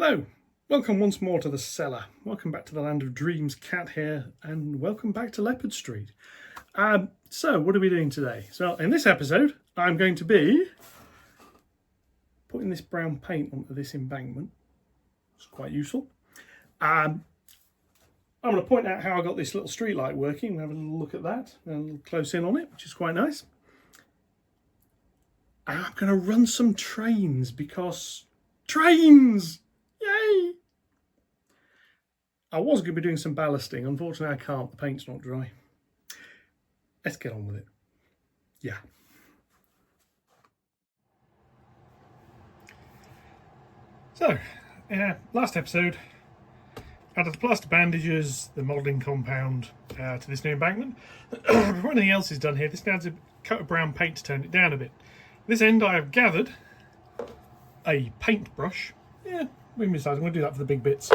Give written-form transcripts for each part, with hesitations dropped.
Hello, welcome once more to the cellar. Welcome back to the land of dreams, Cat here, and welcome back to Leopard Street. So what are we doing today? So in this episode, I'm going to be putting this brown paint onto this embankment. It's quite useful. I'm going to point out how I got this little street light working. We'll have a little look at that and a little close in on it, which is quite nice. And I'm going to run some trains because trains! Yay! I was going to be doing some ballasting. Unfortunately, I can't. The paint's not dry. Let's get on with it. Yeah. So, last episode, added the plaster bandages, the modelling compound to this new embankment. Before anything else is done here, this now adds a coat of brown paint to turn it down a bit. This end, I have gathered a paintbrush. Yeah, we decided I'm going to do that for the big bits.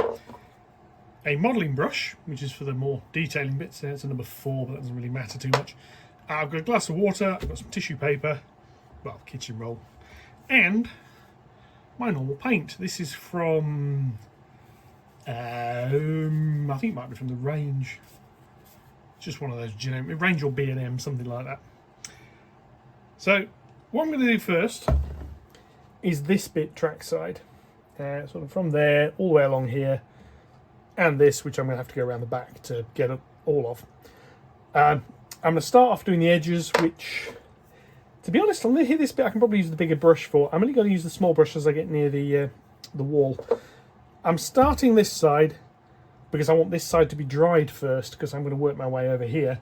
A modelling brush, which is for the more detailing bits. It's a number 4, but that doesn't really matter too much. I've got a glass of water, I've got some tissue paper, well, kitchen roll, and my normal paint. This is from, I think it might be from the Range. It's just one of those generic, Range or B&M, something like that. So, what I'm going to do first is this bit trackside. Sort of from there all the way along here, and this, which I'm going to have to go around the back to get it all of. I'm going to start off doing the edges, which, to be honest, on this bit I can probably use the bigger brush for. I'm only going to use the small brush as I get near the wall. I'm starting this side because I want this side to be dried first, because I'm going to work my way over here.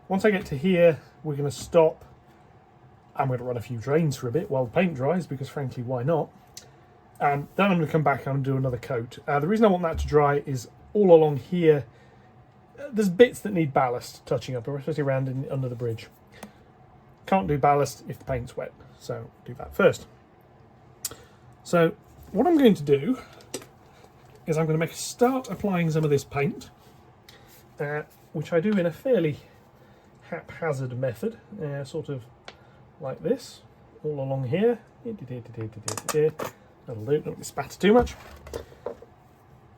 Once I get to here, we're going to stop. I'm going to run a few drains for a bit while the paint dries, because frankly, why not? Then I'm going to come back and do another coat. The reason I want that to dry is all along here, there's bits that need ballast touching up, especially around under the bridge. Can't do ballast if the paint's wet, so do that first. So what I'm going to do is I'm going to start applying some of this paint, which I do in a fairly haphazard method, sort of like this, all along here. That'll do, don't spatter too much.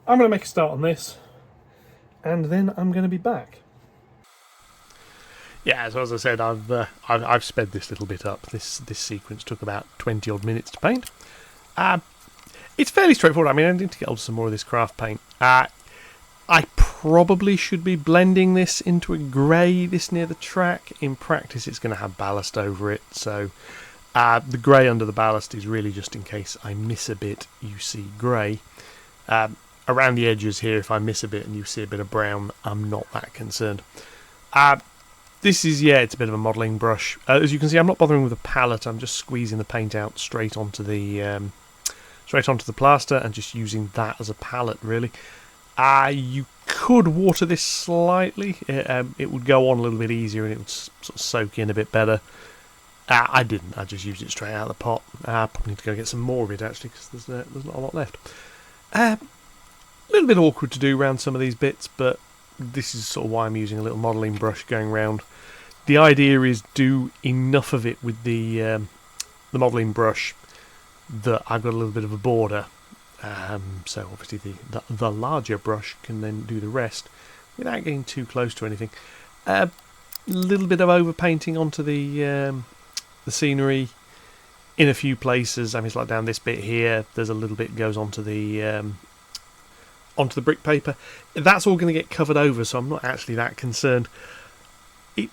I'm going to make a start on this, and then I'm going to be back. Yeah, so as I said, I've sped this little bit up. This sequence took about 20 odd minutes to paint. It's fairly straightforward. I mean, I need to get hold of some more of this craft paint. I probably should be blending this into a grey this near the track. In practice, it's going to have ballast over it, so the grey under the ballast is really just in case I miss a bit, you see grey. Around the edges here, if I miss a bit and you see a bit of brown, I'm not that concerned. This is, it's a bit of a modelling brush. As you can see, I'm not bothering with a palette. I'm just squeezing the paint out straight onto the plaster and just using that as a palette, really. You could water this slightly. It would go on a little bit easier and it would sort of soak in a bit better. I didn't. I just used it straight out of the pot. Probably need to go get some more of it, actually, because there's not a lot left. A little bit awkward to do around some of these bits, but this is sort of why I'm using a little modelling brush going round. The idea is do enough of it with the modelling brush that I've got a little bit of a border. So obviously the larger brush can then do the rest without getting too close to anything. A little bit of overpainting onto the scenery in a few places. I mean, it's like down this bit here. There's a little bit goes onto the brick paper. That's all going to get covered over, so I'm not actually that concerned. I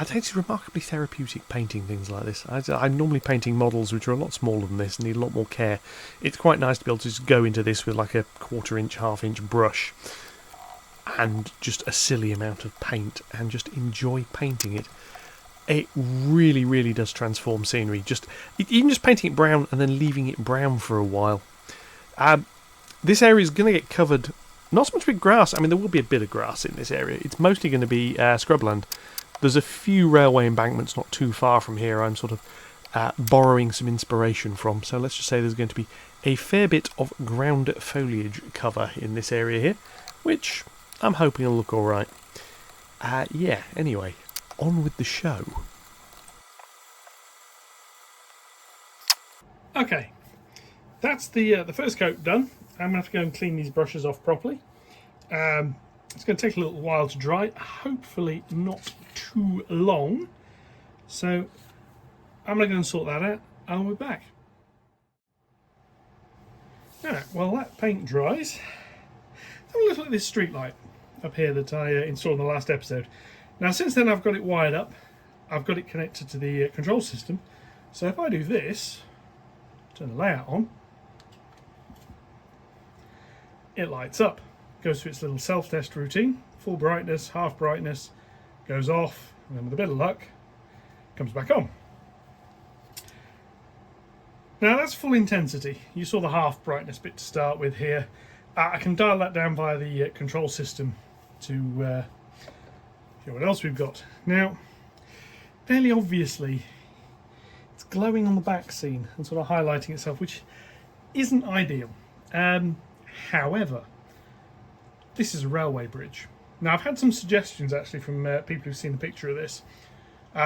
think it's remarkably therapeutic painting things like this. I'm normally painting models which are a lot smaller than this and need a lot more care. It's quite nice to be able to just go into this with like a 1/4 inch, 1/2 inch brush and just a silly amount of paint and just enjoy painting it. It really, really does transform scenery. Even just painting it brown and then leaving it brown for a while. This area is going to get covered, not so much with grass. I mean, there will be a bit of grass in this area. It's mostly going to be scrubland. There's a few railway embankments not too far from here I'm sort of borrowing some inspiration from. So let's just say there's going to be a fair bit of ground foliage cover in this area here, which I'm hoping will look alright. Anyway, on with the show. Okay, that's the first coat done. I'm going to have to go and clean these brushes off properly. It's going to take a little while to dry, hopefully not too long. So I'm going to go and sort that out, and I'll be back. Alright, while that paint dries, have a look at this street light up here that I installed in the last episode. Now since then I've got it wired up, I've got it connected to the control system. So if I do this, turn the layout on, it lights up. Goes through its little self-test routine, full brightness, half brightness, goes off, and then with a bit of luck, comes back on. Now that's full intensity. You saw the half brightness bit to start with here. I can dial that down via the control system to see what else we've got. Now, fairly obviously, it's glowing on the back scene and sort of highlighting itself, which isn't ideal. However, this is a railway bridge. Now, I've had some suggestions actually from people who've seen the picture of this.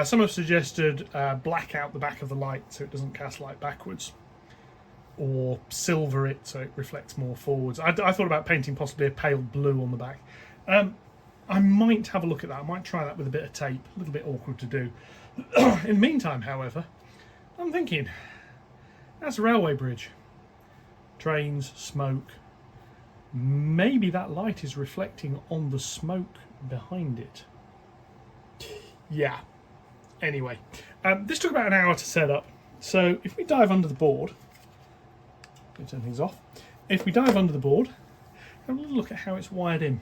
Some have suggested black out the back of the light so it doesn't cast light backwards, or silver it so it reflects more forwards. I thought about painting possibly a pale blue on the back. I might have a look at that. I might try that with a bit of tape. A little bit awkward to do. In the meantime, however, I'm thinking, that's a railway bridge. Trains, smoke. Maybe that light is reflecting on the smoke behind it. Yeah. Anyway, this took about an hour to set up. So if we dive under the board, let me turn things off. If we dive under the board, have a little look at how it's wired in.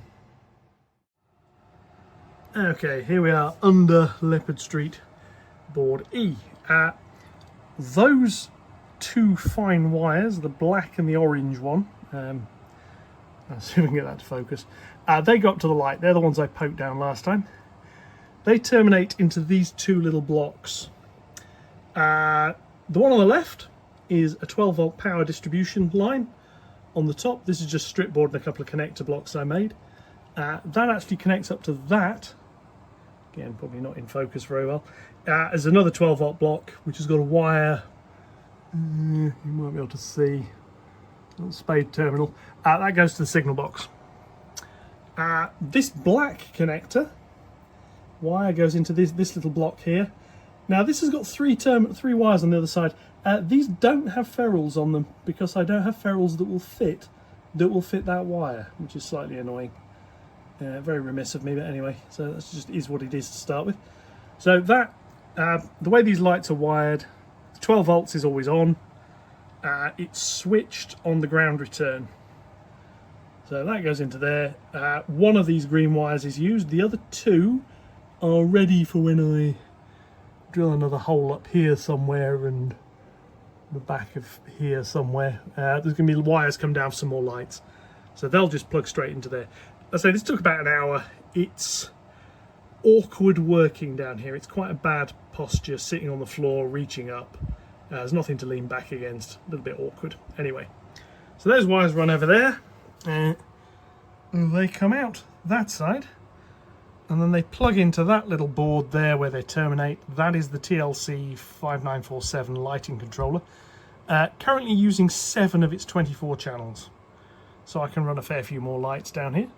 Okay, here we are under Leopard Street board E. Those two fine wires, the black and the orange one, let's see if we can get that to focus. They go up to the light. They're the ones I poked down last time. They terminate into these two little blocks. The one on the left is a 12 volt power distribution line. On the top, this is just strip board and a couple of connector blocks I made. That actually connects up to that. Again, probably not in focus very well. There's another 12 volt block which has got a wire. You might be able to see. Little spade terminal. That goes to the signal box. This black connector wire goes into this little block here. Now this has got three wires on the other side. These don't have ferrules on them because I don't have ferrules that will fit that wire, which is slightly annoying. Very remiss of me, but anyway, so that just is what it is to start with. So that the way these lights are wired, 12 volts is always on. It's switched on the ground return. So that goes into there. One of these green wires is used. The other two are ready for when I drill another hole up here somewhere and the back of here somewhere. There's going to be wires come down for some more lights. So they'll just plug straight into there. I say this took about an hour. It's awkward working down here. It's quite a bad posture, sitting on the floor, reaching up. There's nothing to lean back against. A little bit awkward. Anyway, so those wires run over there. They come out that side. And then they plug into that little board there where they terminate. That is the TLC 5947 lighting controller. Currently using 7 of its 24 channels. So I can run a fair few more lights down here.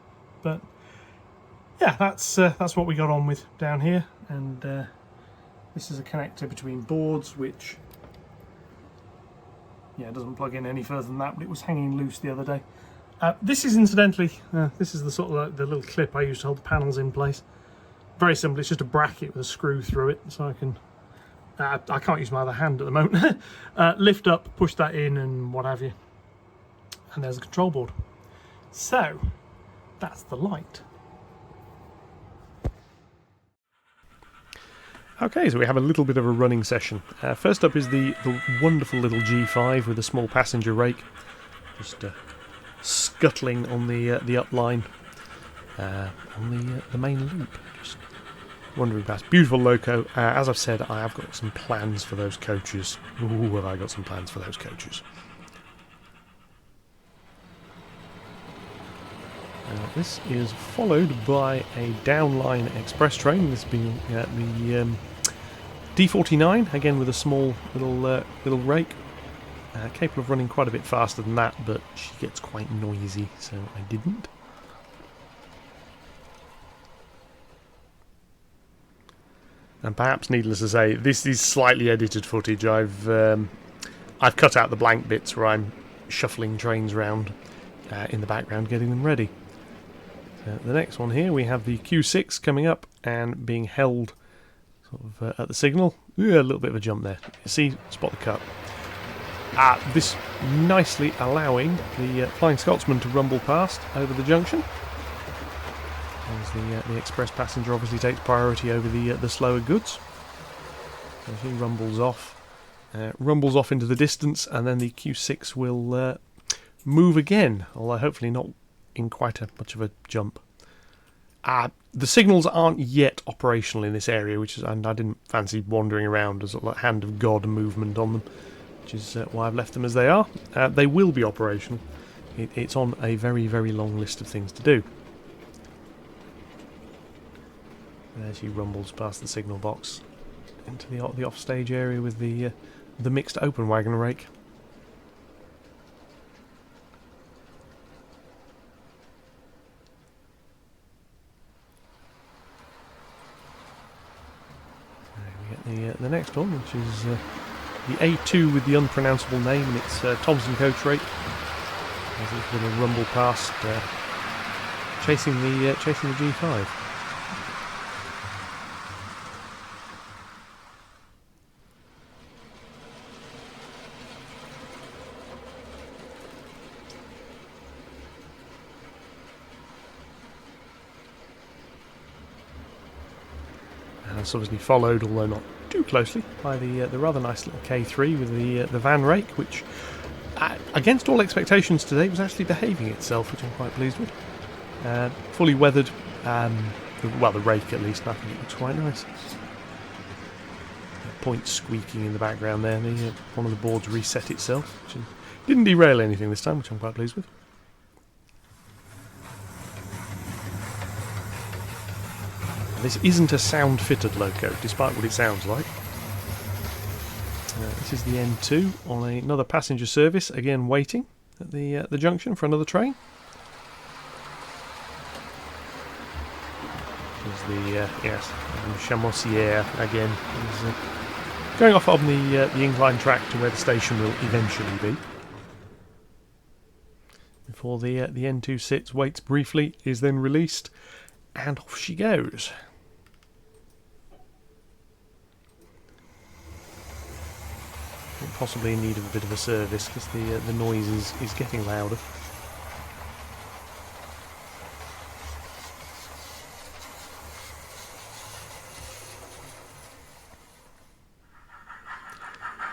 But yeah, that's what we got on with down here. And this is a connector between boards, which doesn't plug in any further than that, but it was hanging loose the other day. This is incidentally, this is the sort of the little clip I use to hold the panels in place. Very simple, it's just a bracket with a screw through it, so I can, I can't use my other hand at the moment, lift up, push that in and what have you. And there's a control board. So, that's the light. Okay, so we have a little bit of a running session. First up is the wonderful little G5 with a small passenger rake. Just scuttling on the upline on the main loop, just wandering past. Beautiful loco. As I've said, I have got some plans for those coaches. Ooh, have I got some plans for those coaches. This is followed by a downline express train. This being the D49, again with a small little rake. Capable of running quite a bit faster than that, but she gets quite noisy, so I didn't. And perhaps needless to say, this is slightly edited footage. I've cut out the blank bits where I'm shuffling trains around in the background, getting them ready. The next one here, we have the Q6 coming up and being held sort of at the signal. Yeah, a little bit of a jump there. You see, spot the cut. This nicely allowing the Flying Scotsman to rumble past over the junction. As the express passenger obviously takes priority over the slower goods. So he rumbles off into the distance, and then the Q6 will move again, although hopefully not in quite much of a jump. The signals aren't yet operational in this area, and I didn't fancy wandering around as a hand of God movement on them, which is why I've left them as they are. They will be operational. It's on a very, very long list of things to do. There she rumbles past the signal box into the offstage area with the mixed open wagon rake. There we get the next one, which is the A2 with the unpronounceable name, and it's Thomson coach rake. As it's going to rumble past, chasing the G5. It's obviously followed, although not too closely, by the rather nice little K3 with the van rake, which, against all expectations today, was actually behaving itself, which I'm quite pleased with. Fully weathered, the rake at least, I think it looks quite nice. Point squeaking in the background there, one of the boards reset itself, which didn't derail anything this time, which I'm quite pleased with. This isn't a sound-fitted loco, despite what it sounds like. This is the N2 on another passenger service, again waiting at the junction for another train. This is the Chamoisière again. Is going off on the incline track to where the station will eventually be. Before the N2 sits, waits briefly, is then released, and off she goes. Possibly in need of a bit of a service because the noise is getting louder.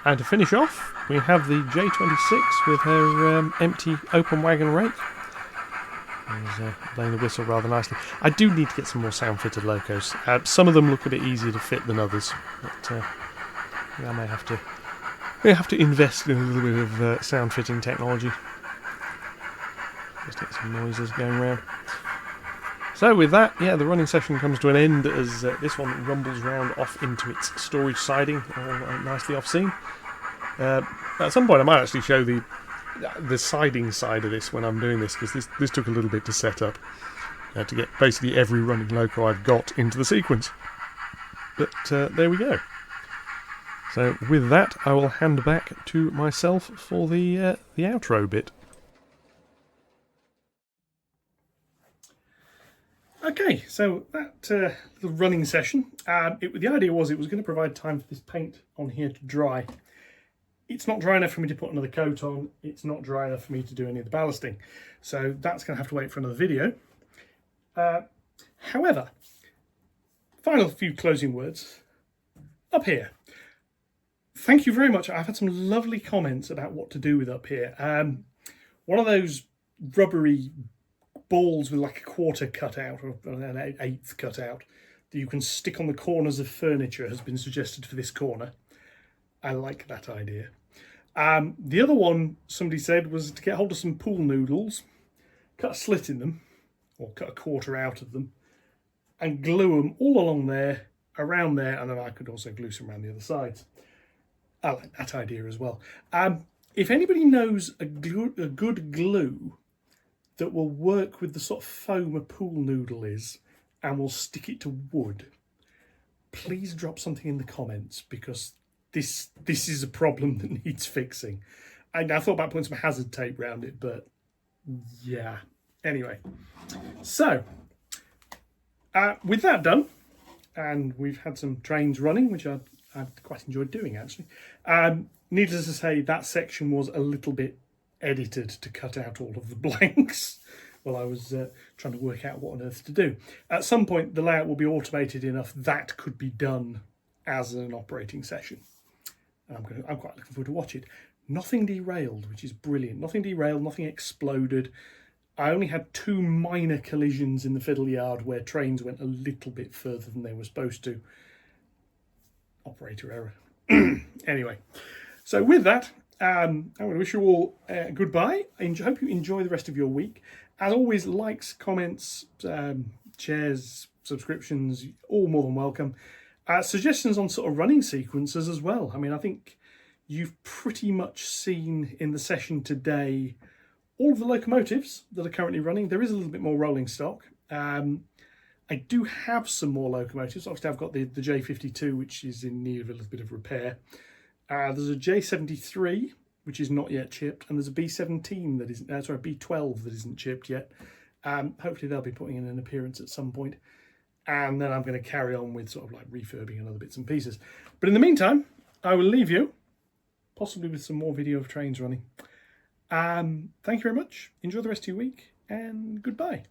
And to finish off, we have the J26 with her empty open wagon rake. She's playing the whistle rather nicely. I do need to get some more sound-fitted locos. Some of them look a bit easier to fit than others, but I may have to. We have to invest in a little bit of sound-fitting technology. Just get some noises going around. So with that, the running session comes to an end as this one rumbles round off into its storage siding, all nicely off-scene. At some point I might actually show the siding side of this when I'm doing this, because this took a little bit to set up to get basically every running loco I've got into the sequence. But there we go. So with that, I will hand back to myself for the outro bit. Okay, so that little running session, the idea was it was going to provide time for this paint on here to dry. It's not dry enough for me to put another coat on. It's not dry enough for me to do any of the ballasting. So that's going to have to wait for another video. However, final few closing words. Up here. Thank you very much. I've had some lovely comments about what to do with up here. One of those rubbery balls with like a quarter cut out or an eighth cut out that you can stick on the corners of furniture has been suggested for this corner. I like that idea. The other one somebody said was to get hold of some pool noodles, cut a slit in them, or cut a quarter out of them, and glue them all along there, around there, and then I could also glue some around the other sides. I like that idea as well. if anybody knows a good glue that will work with the sort of foam a pool noodle is and will stick it to wood, please drop something in the comments, because this is a problem that needs fixing. I thought about putting some hazard tape around it, but yeah. Anyway, so with that done, and we've had some trains running, which I've quite enjoyed doing actually. Needless to say, that section was a little bit edited to cut out all of the blanks while I was trying to work out what on earth to do. At some point, the layout will be automated enough that could be done as an operating session. I'm quite looking forward to watch it. Nothing derailed, which is brilliant. Nothing derailed, nothing exploded. I only had 2 minor collisions in the fiddle yard where trains went a little bit further than they were supposed to. Operator error. Anyway, so with that, I'm going to wish you all goodbye. I hope you enjoy the rest of your week. As always, likes, comments, shares, subscriptions, all more than welcome. Suggestions on sort of running sequences as well. I mean, I think you've pretty much seen in the session today all of the locomotives that are currently running. There is a little bit more rolling stock. I do have some more locomotives. Obviously, I've got the J52, which is in need of a little bit of repair. There's a J73, which is not yet chipped, and there's a B17 that isn't, sorry, B12 that isn't chipped yet. Hopefully they'll be putting in an appearance at some point. And then I'm going to carry on with sort of like refurbing and other bits and pieces. But in the meantime, I will leave you, possibly with some more video of trains running. Thank you very much. Enjoy the rest of your week, and goodbye.